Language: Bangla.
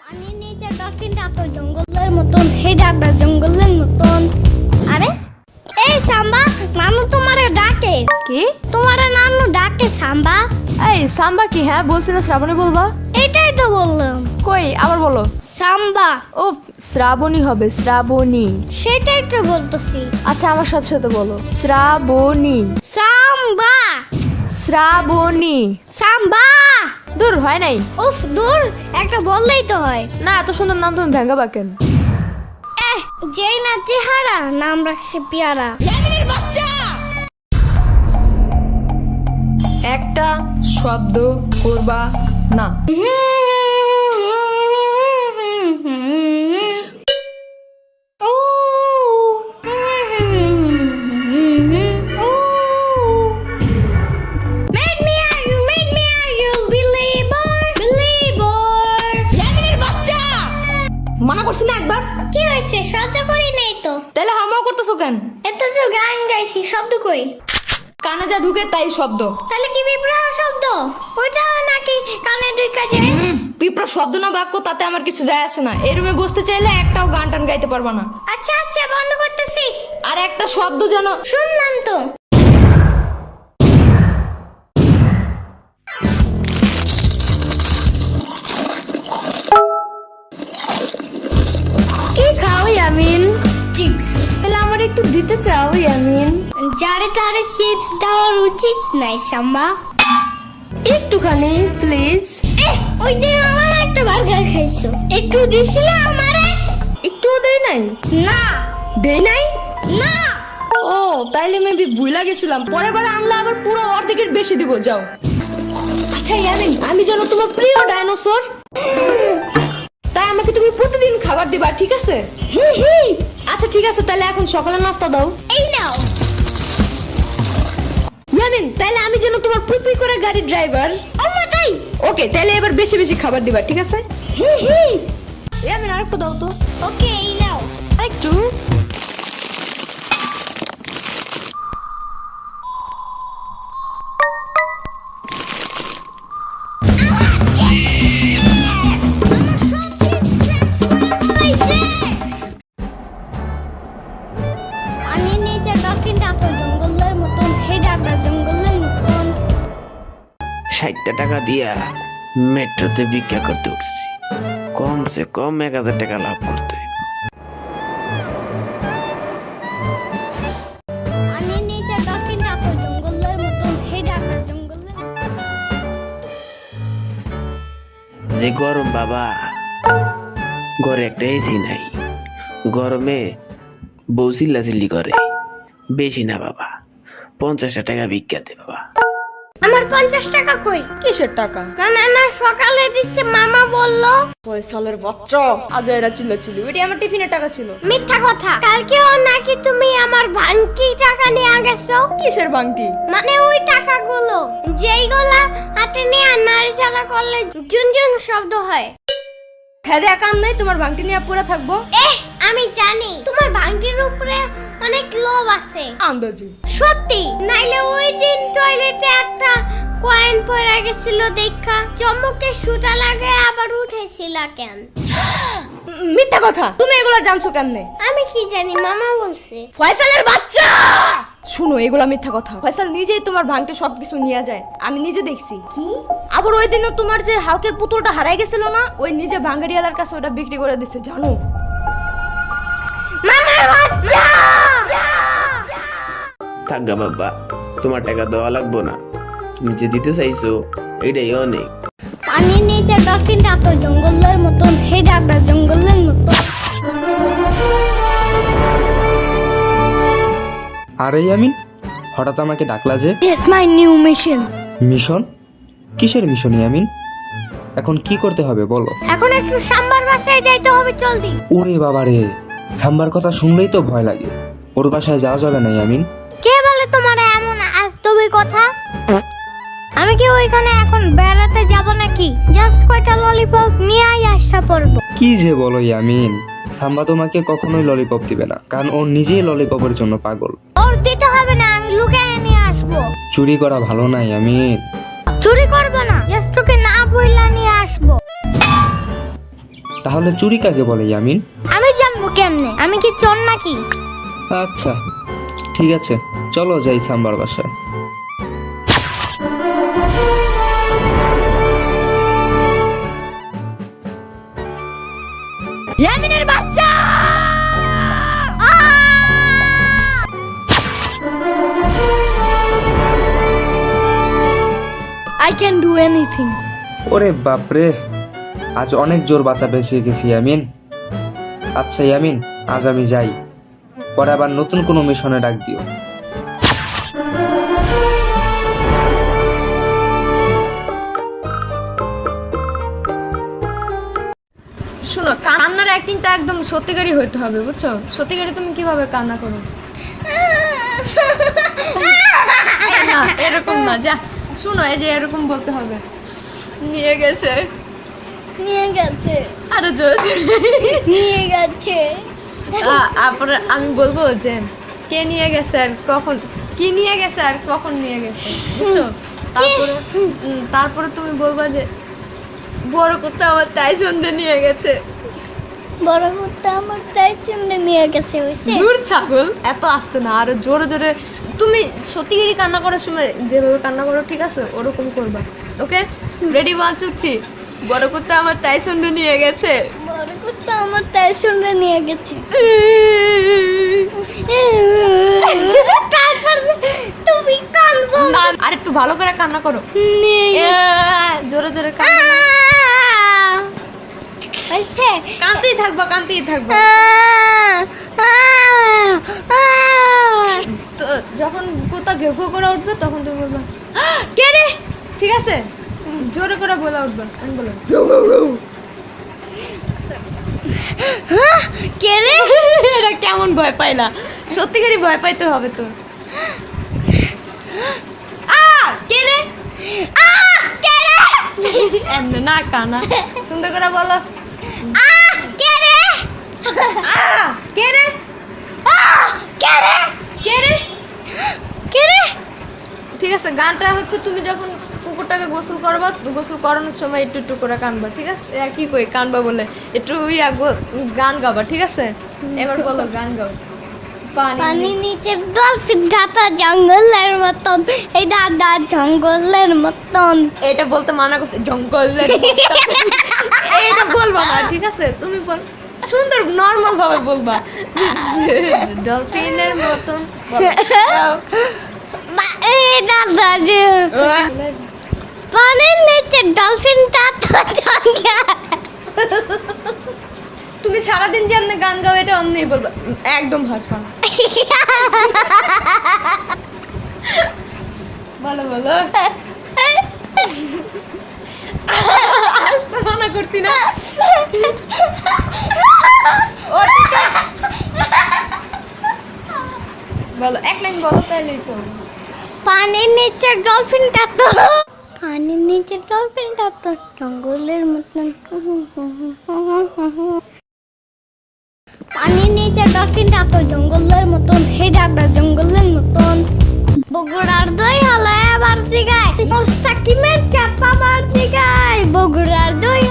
পানির নিচে ডলফিনটা তো জঙ্গলের মতন, হেডাটা জঙ্গলের মতন। আরে এই সাম্বা, নানু তোমারে ডাকে। কি? তোমারে নানু ডাকে সাম্বা। এই সাম্বা কি? হ্যাঁ বলছি না শ্রাবণী বলবা। এটাই তো বললাম। কই আবার বলো। সাম্বা। ও শ্রাবণী হবে, শ্রাবণী। সেটাই তো বলতেছি। আচ্ছা আমার সাথে সাথে বলো, শ্রাবণী। সাম্বা। শ্রাবণী। সাম্বা। দূর হয় নাই। উফ দূর, একটা বললেই তো হয়। না এত সুন্দর নাম তুমি ভেঙ্গাবা কেন? যেই না চেহারা, নাম রাখছে পিয়ারা। একটা শব্দ করবা না। মানা করছি না একবার? কি হয়েছে? সহ্য করি নাই তো। তাহলে হামাও করতেছো কেন? এত তো গান গাইছি, শব্দ কই? কানে যা ঢুকে তাই শব্দ। তাহলে কি বিপ্লব শব্দ? ওইটাও নাকি কানে ঢুকা যায়? পিঁপড়া শব্দ না বাক্য তাতে আমার কিছু যায় আসে না। এই রুমে বসতে চাইলে একটাও গান টান গাইতে পারবা না। আচ্ছা আচ্ছা, বন্ধ করতেছি। আর একটা শব্দ যেন। শুনলাম তো। কি খাও ইয়ামিন? চিপস। তাহলে আমার একটু দিতে চাও ইয়ামিন? যারে তারে চিপস দেওয়ার উচিত নাই সাম্বা। একটুখানি প্লিজ। ওই দিন আমার একটা বার্গার খাইছো, একটু দিছিলে আমারে? একটুও দেই নাই? না দেই নাই? না। ও তাইলে মেবি ভুলা গেছিলাম। পরের বার আনলে আবার পুরো অর্ধেকের বেশি দিব। যাও। আচ্ছা ইয়ামিন, আমি যেন তোমার প্রিয় ডাইনোসর, তাই আমাকে তুমি প্রতিদিন খাবার দিবা, ঠিক আছে? আচ্ছা ঠিক আছে, তাহলে এখন সকালে নাস্তা দাও। এই নাও। ইয়ামিন, তাহলে আমি যেন তোমার পুই করে গাড়ির ড্রাইভার। আমার তাই। ওকে, তাহলে এবার বেশি বেশি খাবার দিবা, ঠিক আছে? ইয়ামিন আরেকটু দাও তো। ওকে, এই নাও। আরেকটু। পানির নিচে ডলফিনটা তো জঙ্গলের মতন, হেডাটা জঙ্গলের মতন। 60 টাকা দিয়া মেট্রোতে ভিক্ষা করতে উঠছি, কমসে কম 1000 টাকা লাভ করতে হইব। পানির নিচে ডলফিনটা তো জঙ্গলের মতন, হেডাটা জঙ্গলের। যে গরম বাবা, ঘরে একটা এসি নাই, গরমে বউ চিল্লাচিল্লি করে। বেশি না বাবা, 50 টাকা ভিক্ষা দে বাবা। আমার 50 টাকা কই? কিসের টাকা? না সকালে দিচ্ছে, মামা বললো। ফয়সালের বাচ্চা আজ এরা চিল্লাচিল্লি, ওইটা আমার টিফিনের টাকা ছিল। মিথ্যা কথা। কালকেও নাকি তুমি আমার ভাঙতি টাকা নিয়ে গেছো। কিসের বাংটি? মানে ওই টাকাগুলো যেইগুলা হাতে নিয়ে নাড়াচাড়া করলে ঝুনঝুন শব্দ হয়। খেদে কাম নাই, তোমার বাংটি নিয়ে পড়ে থাকবো? আমি জানি তোমার ভাঙতির উপরে অনেক লোভ আছে। আন্দাজি। সত্যি, নাইলে ওই দিন টয়লেটে একটা কয়েন পড়ে গেছিল দেখা চমকে সুতা লাগে আবার উঠেছিল কেন? মিথ্যা কথা। তুমি এগুলা জানছো কেমনে? আমি কি জানি, মামা বলছে। ফয়সালের বাচ্চা শুনো, এগুলা মিথ্যা কথা। ফয়সাল নিজেই তোমার ভাঙতে সবকিছু নিয়ে যায়, আমি নিজে দেখছি। কি? আবার ওই দিনও তোমার যে হালকের পুতুলটা হারাই গেছিল না, ওই নিজে ভাঙ্গারিয়ালার কাছে ওটা বিক্রি করে দিছে, জানো? মামার বাচ্চা। থাকগা বাবা, তোমার টাকা দেওয়া লাগবো না, তুমি যে দিতে চাইছো এটাই অনেক। পানির নিচে ডলফিনটা তো জঙ্গলের মতন, হেডাটা জঙ্গলের মতন। আরে ইয়ামিন, হঠাৎ আমাকে ডাকলা যে? It's my new mission. Mission? কিসের মিশন ইয়ামিন? এখন কি করতে হবে বলো? এখন একটু সাম্বার বাসায় যাইতে হবে, জলদি। ওরে বাবা রে, সাম্বার কথা শুনলেই তো ভয় লাগে। ওর বাসায় যাওয়া যাবে না ইয়ামিন। কে বলে তোমার এমন আজতবি কথা? আমি কি ওইখানে এখন বেড়াতে যাব নাকি? জাস্ট কয়টা ললিপপ নিয়ে আসা পড়বো। কি যে বলো ইয়ামিন, সাম্বা তোমাকে কখনোই ললিপপ দিবে না, কারণ ও নিজেই ললিপপের জন্য পাগল। ওর দিতে হবে না, আমি লুকিয়ে নিয়ে আসবো। চুরি করা ভালো না ইয়ামিন। চুরি করবো না, জাস্ট ওকে না বইলা নিয়ে আসবো। তাহলে চুরি কাকে বলে ইয়ামিন? আমি জানবো কেমনে? আমি কি চোর নাকি? আচ্ছা ঠিক আছে, চলো যাই সাম্বার বাসায়। ইয়ামিনের বাচ্চা! I can do anything. ওরে বাপরে, আজ অনেক জোর বাঁচা বেঁচে গেছি ইয়ামিন। আচ্ছা ইয়ামিন, আজ আমি যাই, পরে আবার নতুন কোনো মিশনে ডাক দিও। শোনো, কান্নার অ্যাক্টিংটা একদম সত্যিকারই হইতে হবে, বুঝছো? সত্যিকারই তুমি কিভাবে কান্না করো? না, এরকম না, যা শুনো, এই যে এরকম বলতে হবে, নিয়ে গেছে, নিয়ে গেছে, আরো জোরে জোরে। নিয়ে গেছে। তারপরে আমি বলবো যে কে নিয়ে গেছে আর কখন, কি নিয়ে গেছে আর কখন নিয়ে গেছে, বুঝছো? তারপরে তুমি বলবা যে বড় করতে আমার তাই সন্ধে নিয়ে গেছে। বড় করতে আমার তাই চিন্তা নিয়ে গেছে, হইছে? দূর ছাগল, এত আসতে না, আরো জোরে জোরে। তুমি সত্যিকারই কান্না করার সময় যেভাবে কান্না করো, ঠিক আছে, ওরকম করবা। ওকে, রেডি 1 2 3। বড় করতে আমার তাই সন্ধে নিয়ে গেছে। বড় করতে আমার তাই চিন্তা নিয়ে গেছে। তারপর তুমি কাঁদবো না, আর একটু ভালো করে কান্না করো, নিয়ে জোরে জোরে কান্না। হইছে? কাঁদতেই থাকবা, কাঁদতেই থাকবা। তো যখন কোথাও ঘেউ ঘেউ করে উঠবে তখন তুমি বলবা কে রে, ঠিক আছে? জোরে করে বলে উঠবে, আমি বলো কে রে? এটা কেমন ভয় পাইলা? সত্যিকারই ভয় পাইতে হবে তো। কে রে? কে রে? এমনি না, কানা, সুন্দর করে বলো, কে রে? কে রে? কে রে? কে রে? কে রে? ঠিক আছে, গানটা হচ্ছে তুমি যখন কুকুরটাকে গোসল করবা, গোসল করানোর সময় একটু একটু করে কানবা, ঠিক আছে? কি কই কানবা বলে একটু গান গাবা, ঠিক আছে? এবার বলো, গান গাও। পানি নিচে ডলফিন দাদা জঙ্গলের মতন, এই দাদা জঙ্গলের মতন। এটা বলতে মানা করছে, জঙ্গলের এটা বলবা না, ঠিক আছে? তুমি বল, সুন্দর নর্মাল ভাবে বলবা, ডলফিনের মতন বলো। গাও। এই দাদা পানির নিচে ডলফিন দাদা তুমি সারাদিন যেমনি গান গাও, এটা অমনি বলবা, একদম হাসবা না। বলো বলো, হাসতে মানা করছি না। ও ঠিক আছে। বলো, এক লাইন বলো, তাহলেই চলো। পানির নিচে ডলফিনটা তো, পানির নিচে ডলফিনটা তো জঙ্গলের মতন। পানির নিচে ডলফিনটা তো জঙ্গলের মতন, হে দাদা জঙ্গলের মতন। বগুড়ার দই হালায় আবার দিগায়, মোস্তাকিমের চাপা বার দিগায়। বগুড়ার দই